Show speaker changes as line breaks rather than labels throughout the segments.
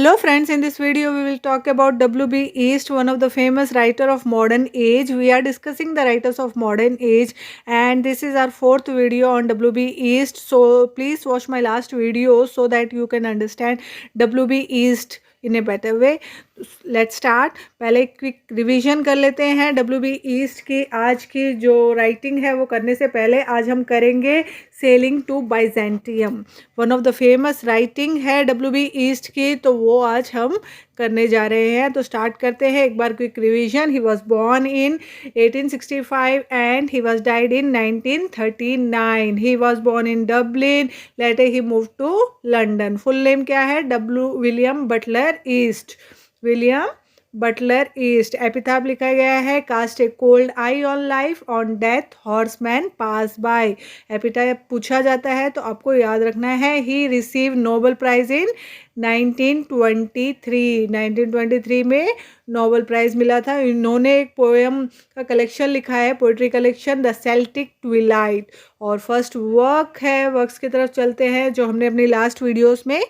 Hello friends, in this video we will talk about W.B. Yeats, one of the famous writer of modern age. We are discussing the writers of modern age and this is our fourth video on W.B. Yeats. So please watch my last video so that you can understand W.B. Yeats in a better way. Let's start. पहले quick revision कर लेते हैं W B ईस्ट की। आज की जो writing है वो करने से पहले आज हम करेंगे sailing to Byzantium. One of the famous writing है डब्ल्यू बी ईस्ट की, तो वो आज हम करने जा रहे हैं। तो स्टार्ट करते हैं। एक बार quick revision. He was born in 1865 and he was died in 1939। He was born in Dublin, later he move to London. Full name क्या है? डब्ल्यू विलियम बटलर ईस्ट। विलियम बटलर ईस्ट। एपिथाफ लिखा गया है, cast a cold eye on life, on death horseman pass by. Epitaph पूछा जाता है तो आपको याद रखना है, he receive Nobel prize in 1923। 1923 में नोबेल प्राइज़ मिला था। इन्होंने एक पोएम का कलेक्शन लिखा है, poetry collection, the Celtic Twilight. और फर्स्ट वर्क है, वर्क्स की तरफ चलते हैं जो हमने अपनी लास्ट वीडियोस में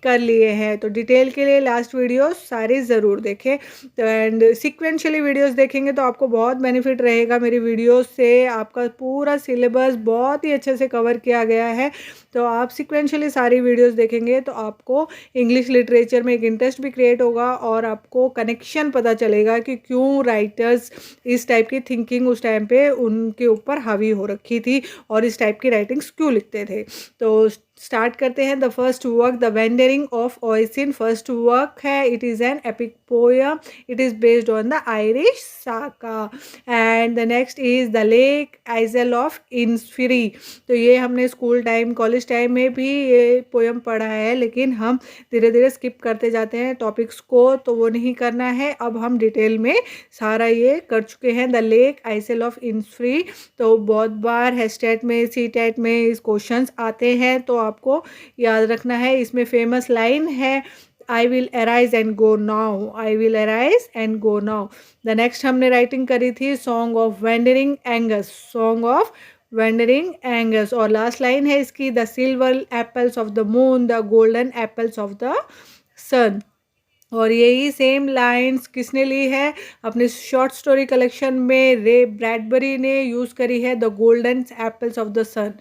कर लिए हैं। तो डिटेल के लिए लास्ट वीडियोस सारी ज़रूर देखें। तो एंड सिक्वेंशली वीडियोस देखेंगे तो आपको बहुत बेनिफिट रहेगा मेरी वीडियोस से। आपका पूरा सिलेबस बहुत ही अच्छे से कवर किया गया है। तो आप सिक्वेंशली सारी वीडियोस देखेंगे तो आपको इंग्लिश लिटरेचर में एक इंटरेस्ट भी क्रिएट होगा और आपको कनेक्शन पता चलेगा कि क्यों राइटर्स इस टाइप की थिंकिंग उस टाइम पे उनके ऊपर हावी हो रखी थी और इस टाइप की राइटिंग्स क्यों लिखते थे। तो स्टार्ट करते हैं। The first work, the wandering of Oisin, first work है। It is an epic poem, it is based on the Irish saga. And the next is the Lake Isle of Innisfree. तो ये हमने school time college time में भी ये poem पढ़ा है, लेकिन हम धीरे धीरे स्किप करते जाते हैं टॉपिक्स को, तो वो नहीं करना है। अब हम डिटेल में सारा ये कर चुके हैं। The Lake Isle of Innisfree, तो बहुत बार हेस्टेट में सी टेट में इस क्वेश्चंस आते हैं, तो आपको याद रखना है। इसमें फेमस लाइन है, I will arise and go now, I will arise and go now। The next हमने राइटिंग करी थी song of wandering Aengus, song of wandering Aengus. और लास्ट लाइन है इसकी, the silver apples of the moon, the golden apples of the sun. और यही same lines किसने ली है? अपने शॉर्ट स्टोरी कलेक्शन में रे ब्रैडबरी ने यूज़ करी है, the golden apples of the sun.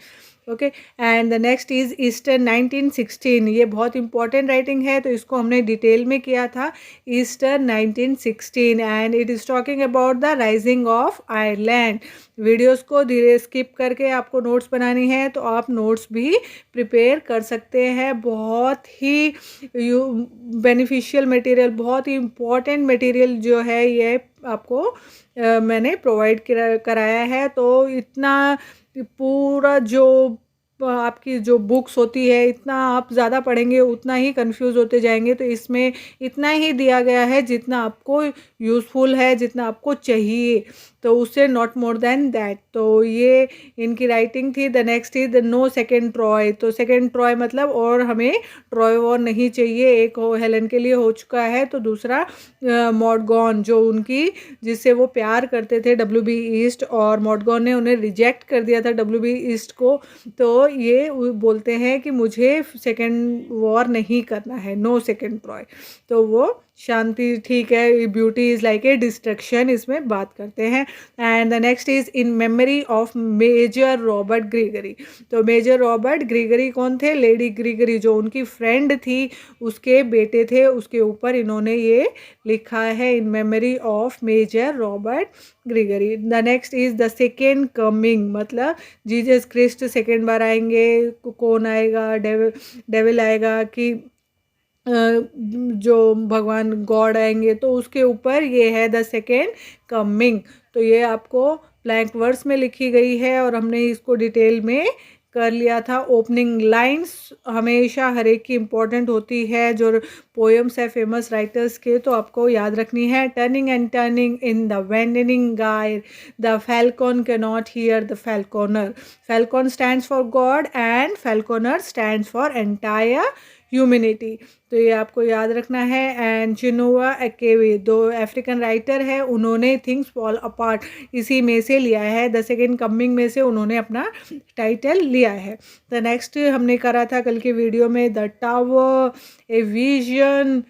Okay. And the next is Easter 1916। ये बहुत इंपॉर्टेंट राइटिंग है, तो इसको हमने डिटेल में किया था, Easter 1916। And it is talking about the rising of Ireland. Videos को धीरे स्किप करके आपको नोट्स बनानी है तो आप नोट्स भी प्रिपेयर कर सकते हैं। बहुत ही बेनिफिशियल मटेरियल, बहुत ही इम्पॉर्टेंट मटेरियल जो है ये आपको मैंने प्रोवाइड कराया है। तो इतना पूरा जो आपकी जो बुक्स होती है, इतना आप ज़्यादा पढ़ेंगे उतना ही कंफ्यूज होते जाएंगे। तो इसमें इतना ही दिया गया है जितना आपको यूज़फुल है, जितना आपको चाहिए, तो उससे नॉट मोर देन दैट। तो ये इनकी राइटिंग थी। The next is the no second Troy. तो सेकेंड ट्रॉय मतलब और हमें ट्रॉय वॉर नहीं चाहिए। एक हेलेन के लिए हो चुका है, तो दूसरा मॉडगॉन जो उनकी जिससे वो प्यार करते थे डब्ल्यू बी ईस्ट, और मॉडगॉन ने उन्हें रिजेक्ट कर दिया था डब्ल्यू बी ईस्ट को। तो ये बोलते हैं कि मुझे सेकेंड वॉर नहीं करना है, नो सेकेंड ट्रॉय। तो वो शांति ठीक है, beauty is like a destruction, इसमें बात करते हैं। And the next is in memory of Major Robert Gregory. तो मेजर रॉबर्ट ग्रीगरी कौन थे? लेडी ग्रीगरी जो उनकी फ्रेंड थी, उसके बेटे थे, उसके ऊपर इन्होंने ये लिखा है, in memory of Major Robert Gregory. The next is the second coming, मतलब जीसस क्रिस्ट सेकेंड बार आएंगे। कौन आएगा? डेविल आएगा कि जो भगवान गॉड आएंगे, तो उसके ऊपर ये है द सेकेंड कमिंग। तो ये आपको ब्लैंक वर्ड्स में लिखी गई है और हमने इसको डिटेल में कर लिया था। ओपनिंग लाइंस हमेशा हर एक की इम्पोर्टेंट होती है, जो पोएम्स है फेमस राइटर्स के, तो आपको याद रखनी है। Turning and turning in the wandering guide, the falcon can not hear the falconer. Falcon stands for God and falconer stands for entire humanity. तो ये आपको याद रखना है। एंड चिनुआ अकेवे, दो अफ्रीकन राइटर है, उन्होंने थिंग्स फॉल अपार्ट इसी में से लिया है, द सेकेंड कमिंग में से उन्होंने अपना टाइटल लिया है। द नेक्स्ट हमने करा था कल की वीडियो में, the tower, a vision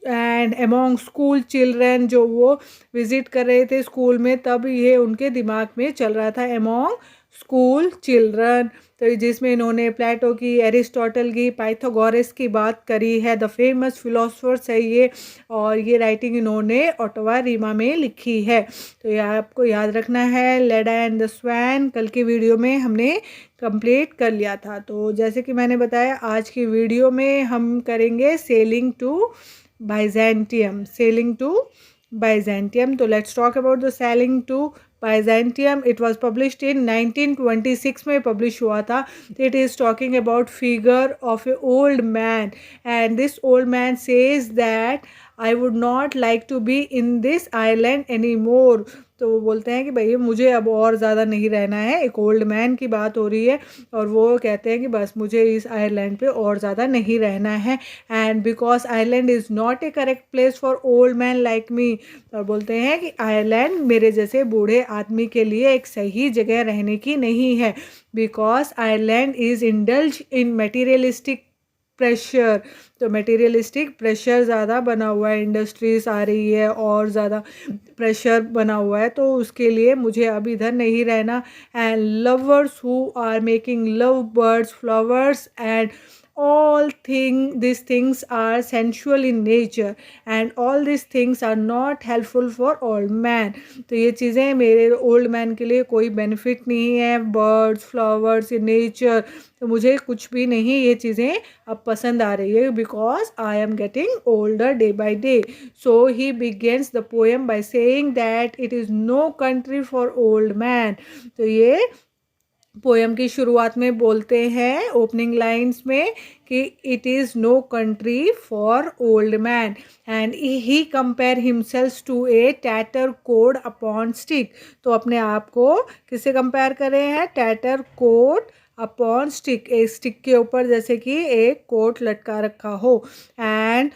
and among school children, जो वो विजिट कर रहे थे स्कूल में, तब ये उनके दिमाग में चल रहा था अमोंग स्कूल चिल्ड्रन। तो जिसमें इन्होंने प्लेटो की, एरिस्टोटल की, पाइथागोरस की बात करी है, द फेमस फिलोसफर्स है ये, और ये राइटिंग इन्होंने ओट्टोवा रीमा में लिखी है। तो ये आपको याद रखना है। लेडा एंड द स्वैन कल की वीडियो में हमने कंप्लीट कर लिया था। तो जैसे कि मैंने बताया, आज की वीडियो में हम करेंगे sailing to Byzantium, sailing to Byzantium. तो let's talk about the sailing to Byzantium. It was published in 1926 में पब्लिश हुआ था। It is talking about figure of a old man, and this old man says that I would not like to be in this island any more. तो वो बोलते हैं कि भाई मुझे अब और ज़्यादा नहीं रहना है। एक ओल्ड मैन की बात हो रही है और वो कहते हैं कि बस मुझे इस आइलैंड पे और ज़्यादा नहीं रहना है। And because island is not A correct place for old man like me. और बोलते हैं कि आइलैंड मेरे जैसे बूढ़े आदमी के लिए एक सही जगह रहने की नहीं है। Because island is indulge in materialistic pressure. तो मटेरियलिस्टिक प्रेशर ज़्यादा बना हुआ है, इंडस्ट्रीज आ रही है और ज़्यादा प्रेशर बना हुआ है, तो उसके लिए मुझे अब इधर नहीं रहना। And lovers who are making love birds flowers and all these things are sensual in nature and all these things are not helpful for old man। तो ये चीज़ें मेरे ओल्ड मैन के लिए कोई बेनिफिट नहीं है। बर्ड्स फ्लावर्स नेचर, तो मुझे कुछ भी नहीं ये चीज़ें अब पसंद आ रही है, because I am getting older day by day. So he begins the poem by saying that it is no country for old man. तो ये पोएम की शुरुआत में बोलते हैं ओपनिंग लाइंस में कि it is no country for old man, and he compare himself to a tatter coat upon stick. तो अपने आप को किससे कंपेयर कर रहे हैं? टैटर कोड अपॉन स्टिक, एक स्टिक के ऊपर जैसे कि एक कोट लटका रखा हो। एंड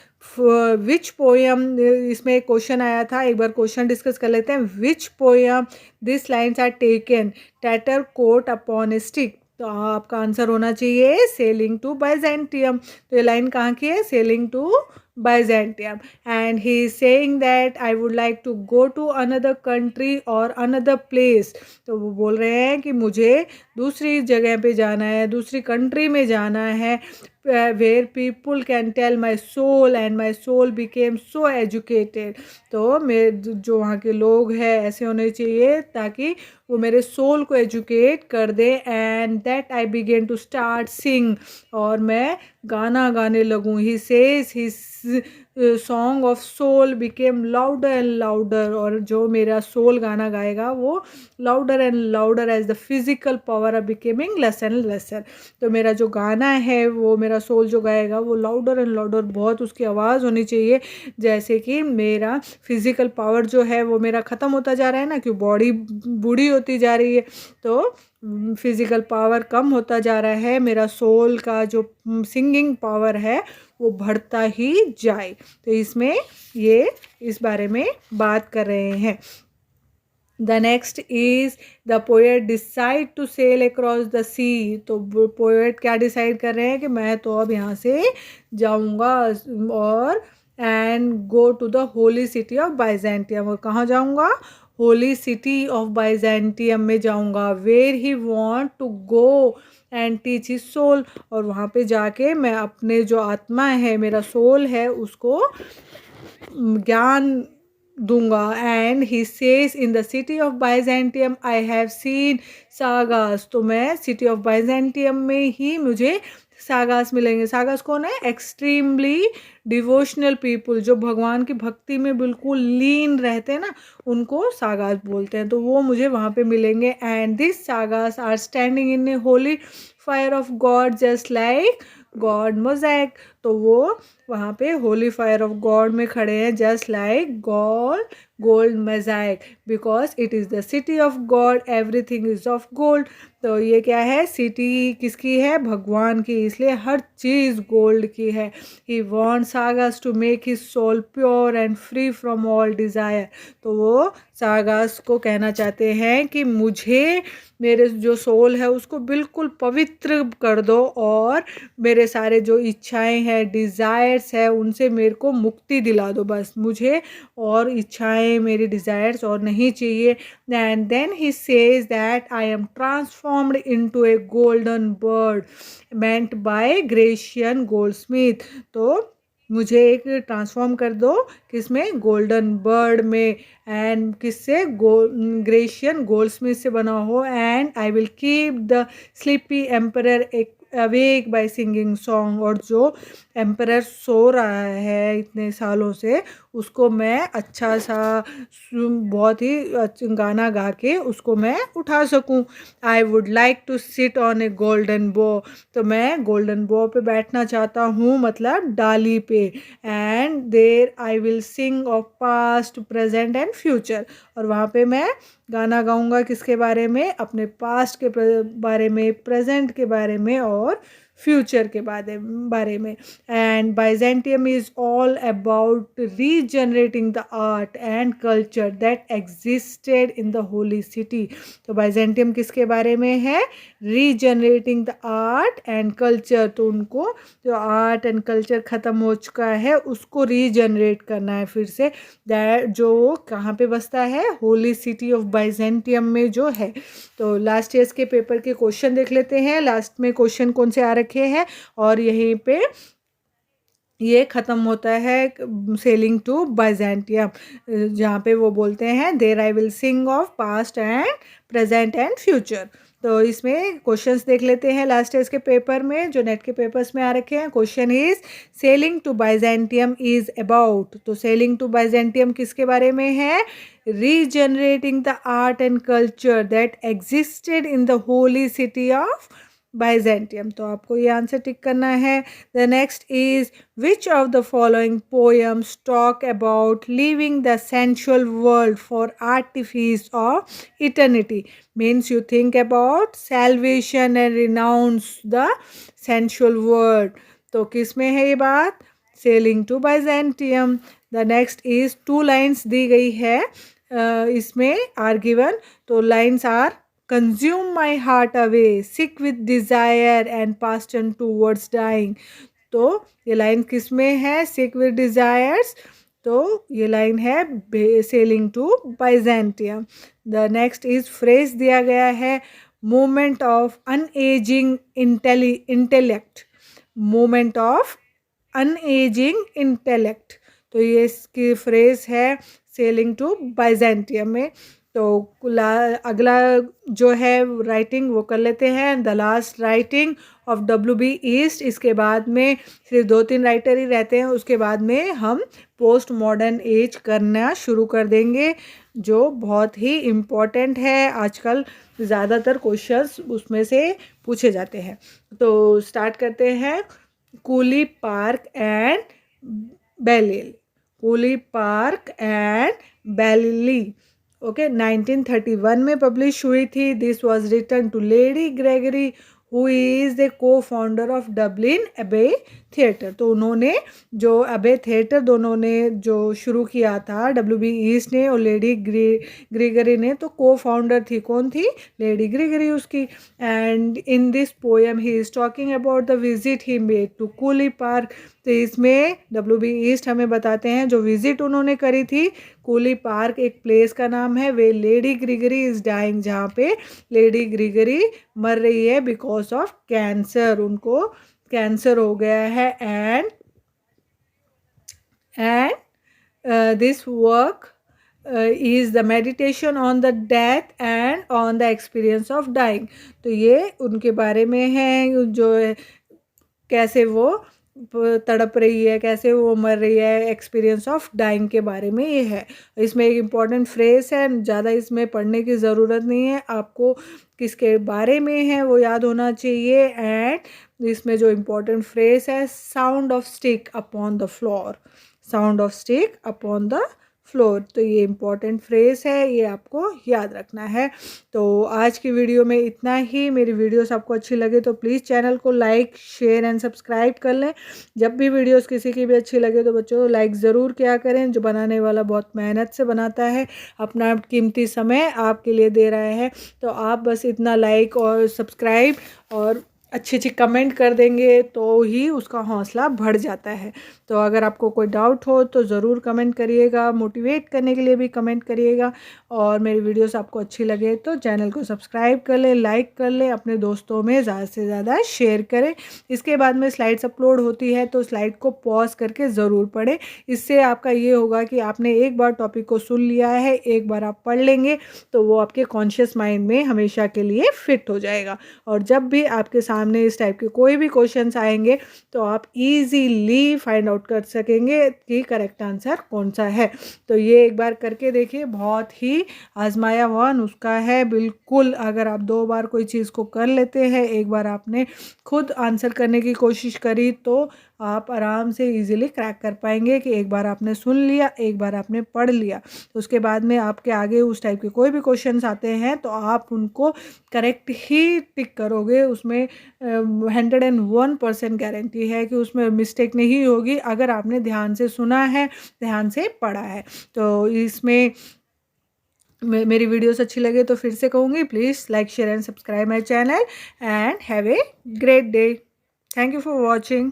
विच पोएम, इसमें एक क्वेश्चन आया था, एक बार क्वेश्चन डिस्कस कर लेते हैं। Which poem this lines are taken tatter coat upon a stick. तो आपका आंसर होना चाहिए सेलिंग टू बाइजेंटियम। तो ये लाइन कहाँ की है? Sailing to Byzantium. And he is saying that I would like to go to another country और अनदर प्लेस। तो वो बोल रहे हैं कि मुझे दूसरी जगह पे जाना है, दूसरी कंट्री में जाना है, where people can tell my soul and my soul became so educated। तो मेरे जो वहाँ के लोग हैं ऐसे होने चाहिए ताकि वो मेरे सोल को एजुकेट कर दे। And that I begin to start sing, और मैं गाना गाने लगूँ। He says his song of soul became louder and louder, और जो मेरा सोल गाना गाएगा वो louder and louder as the physical power are becoming less and lesser. तो मेरा जो गाना है वो मेरा सोल जो गाएगा वो लाउडर एंड लाउडर, बहुत उसकी आवाज़ होनी चाहिए, जैसे कि मेरा फिजिकल पावर जो है वो मेरा ख़त्म होता जा रहा है ना, क्योंकि बॉडी बूढ़ी होती जा रही है, तो फिजिकल पावर कम होता जा रहा है, मेरा सोल का जो सिंगिंग पावर है वो बढ़ता ही जाए। तो इसमें ये इस बारे में बात कर रहे हैं। The next is the poet decide to sail across the sea। तो poet क्या डिसाइड कर रहे हैं कि मैं तो अब यहाँ से जाऊँगा और and go to the holy city of Byzantium। और कहाँ जाऊँगा? होली सिटी ऑफ बाइजेंटियम में जाऊँगा। Where he want to go and teach his soul. और वहाँ पे जाके मैं अपने जो आत्मा है, मेरा सोल है, उसको ज्ञान दूंगा। And he says in the city of Byzantium I have seen sagas. तो मैं सिटी ऑफ बाइजेंटियम में ही मुझे सागास मिलेंगे। सागास कौन है? एक्सट्रीमली डिवोशनल पीपुल, जो भगवान की भक्ति में बिल्कुल लीन रहते हैं ना, उनको सागास बोलते हैं। तो वो मुझे वहाँ पे मिलेंगे। एंड दिस सागास are standing in a holy fire of God just like God mosaic. तो वो वहाँ पे होली फायर ऑफ गॉड में खड़े हैं, just like God gold mosaic, because it is the city of God, everything is of gold. तो ये क्या है? सिटी किसकी है? भगवान की, इसलिए हर चीज़ गोल्ड की है। ही वॉन्ट्स सागास to make his soul pure and free from all desire. तो वो सागास को कहना चाहते हैं कि मुझे मेरे जो सोल है उसको बिल्कुल पवित्र कर दो, और मेरे सारे जो इच्छाएं हैं है, डिज़ायर्स है, उनसे मेरे को मुक्ति दिला दो बस, मुझे और इच्छाएं, मेरी डिज़ायर्स और नहीं चाहिए। And then he says that I am transformed into a golden bird meant by Grecian goldsmith. तो मुझे एक ट्रांसफॉर्म कर दो किसमें, गोल्डन बर्ड में, एंड किससे, ग्रेशियन गोल्डस्मिथ से बना हो। And I will keep the sleepy emperor awake by singing song, और जो एम्परर सो रहा है इतने सालों से उसको मैं अच्छा सा बहुत ही गाना गा के उसको मैं उठा सकूं। I would like to sit on a golden bough, तो मैं गोल्डन बो पे बैठना चाहता हूँ, मतलब डाली पे। And there I will sing of past present and future, और वहाँ पे मैं गाना गाऊंगा किसके बारे में, अपने पास्ट के बारे में, प्रेजेंट के बारे में और फ्यूचर के बारे में। And Byzantium is all about regenerating the art and culture that existed in the holy city. तो बाइजेंटियम किसके बारे में है, regenerating the art and culture, तो उनको जो आर्ट एंड कल्चर ख़त्म हो चुका है उसको रीजनरेट करना है फिर से, दैट जो कहाँ पे बसता है, होली सिटी ऑफ बाइजेंटियम में जो है। तो लास्ट ईयर्स के पेपर के क्वेश्चन देख लेते हैं, लास्ट में क्वेश्चन कौन से आ रखे हैं, और यहीं पे ये ख़त्म होता है सेलिंग टू बाइजेंटियम, जहाँ पे वो बोलते हैं there I will sing of past and present and future. तो इसमें क्वेश्चंस देख लेते हैं लास्ट ईयर्स के पेपर में जो नेट के पेपर्स में आ रखे हैं। Question is sailing to Byzantium is about, तो सेलिंग टू बाइजेंटियम किसके बारे में है, regenerating the art and culture that existed in the holy city of Byzantium. तो आपको ये आंसर टिक करना है। The next is which of the following poems talk about leaving the sensual world for artifice of eternity? Means you think about salvation and renounce the sensual world. तो किस में है ये बात, sailing to Byzantium. The next is two lines दी गई है इसमें are given. तो lines are consume my heart away, sick with desire and passion towards dying. तो ये लाइन किस में है, सिक विद डिजायर्स, तो ये लाइन है sailing to Byzantium. The next is phrase दिया गया है moment of unageing intellect, moment of unageing intellect, तो ये इसकी फ्रेज है सेलिंग टू बाइजेंटियम में। तो अगला जो है राइटिंग वो कर लेते हैं, the last writing of WB east. इसके बाद में सिर्फ 2-3 राइटर ही रहते हैं, उसके बाद में हम पोस्ट मॉडर्न एज करना शुरू कर देंगे जो बहुत ही इम्पोर्टेंट है, आजकल ज़्यादातर क्वेश्चंस उसमें से पूछे जाते हैं। तो स्टार्ट करते हैं, Coole Park and Ballylee, Coole Park and Ballylee, okay 1931 में पब्लिश हुई थी। This was written to Lady Gregory who is the cofounder of Dublin Abbey theatre. तो उन्होंने जो अबे थिएटर दोनों ने जो शुरू किया था, WB ईस्ट ने और लेडी ग्रेगरी ने, तो को फाउंडर थी, कौन थी, लेडी ग्रेगरी उसकी। And in this poem he is talking about the visit he made to Coole Park. तो इसमें WB ईस्ट हमें बताते हैं जो विजिट उन्होंने करी थी कूली पार्क, एक प्लेस का नाम है, वे लेडी ग्रेगरी इज़ डाइंग, जहाँ पे लेडी ग्रेगरी मर रही है बिकॉज ऑफ कैंसर, उनको कैंसर हो गया है। And this work is the meditation on the death and on the experience of dying। तो ये उनके बारे में है, जो कैसे वो तड़प रही है, कैसे वो मर रही है, एक्सपीरियंस ऑफ डाइंग के बारे में ये है। इसमें एक इम्पॉर्टेंट फ्रेज है, ज़्यादा इसमें पढ़ने की ज़रूरत नहीं है, आपको किसके बारे में है वो याद होना चाहिए। एंड इसमें जो इम्पोर्टेंट फ्रेज है, sound of stick upon the floor, sound of stick upon the floor, तो ये इम्पॉर्टेंट फ्रेज है, ये आपको याद रखना है। तो आज की वीडियो में इतना ही। मेरी वीडियोस आपको अच्छी लगे तो प्लीज़ चैनल को लाइक शेयर एंड सब्सक्राइब कर लें। जब भी वीडियोस किसी की भी अच्छी लगे तो बच्चों लाइक ज़रूर किया करें, जो बनाने वाला बहुत मेहनत से बनाता है, अपना कीमती समय आपके लिए दे रहा है। तो आप बस इतना लाइक और सब्सक्राइब और अच्छी अच्छी कमेंट कर देंगे तो ही उसका हौसला बढ़ जाता है। तो अगर आपको कोई डाउट हो तो ज़रूर कमेंट करिएगा, मोटिवेट करने के लिए भी कमेंट करिएगा। और मेरी वीडियोस आपको अच्छी लगे तो चैनल को सब्सक्राइब कर लें, लाइक कर लें, अपने दोस्तों में ज़्यादा से ज़्यादा शेयर करें। इसके बाद में स्लाइड्स अपलोड होती है तो स्लाइड को पॉज करके ज़रूर पढ़ें। इससे आपका ये होगा कि आपने एक बार टॉपिक को सुन लिया है, एक बार आप पढ़ लेंगे तो वो आपके कॉन्शियस माइंड में हमेशा के लिए फिट हो जाएगा। और जब भी आपके सामने इस टाइप के कोई भी क्वेश्चंस आएंगे तो आप इजीली फाइंड आउट कर सकेंगे कि करेक्ट आंसर कौन सा है। तो ये एक बार करके देखिए, बहुत ही आजमाया हुआ नुस्खा है बिल्कुल। अगर आप 2 बार कोई चीज़ को कर लेते हैं, एक बार आपने खुद आंसर करने की कोशिश करी तो आप आराम से इजीली क्रैक कर पाएंगे कि एक बार आपने सुन लिया, एक बार आपने पढ़ लिया। तो उसके बाद में आपके आगे उस टाइप के कोई भी क्वेश्चंस आते हैं तो आप उनको करेक्ट ही टिक करोगे। उसमें 101% गारंटी है कि उसमें मिस्टेक नहीं होगी अगर आपने ध्यान से सुना है, ध्यान से पढ़ा है। तो इसमें मेरी वीडियोस अच्छी लगे तो फिर से कहूँगी, please like share and subscribe my channel and have a great day. Thank you for watching.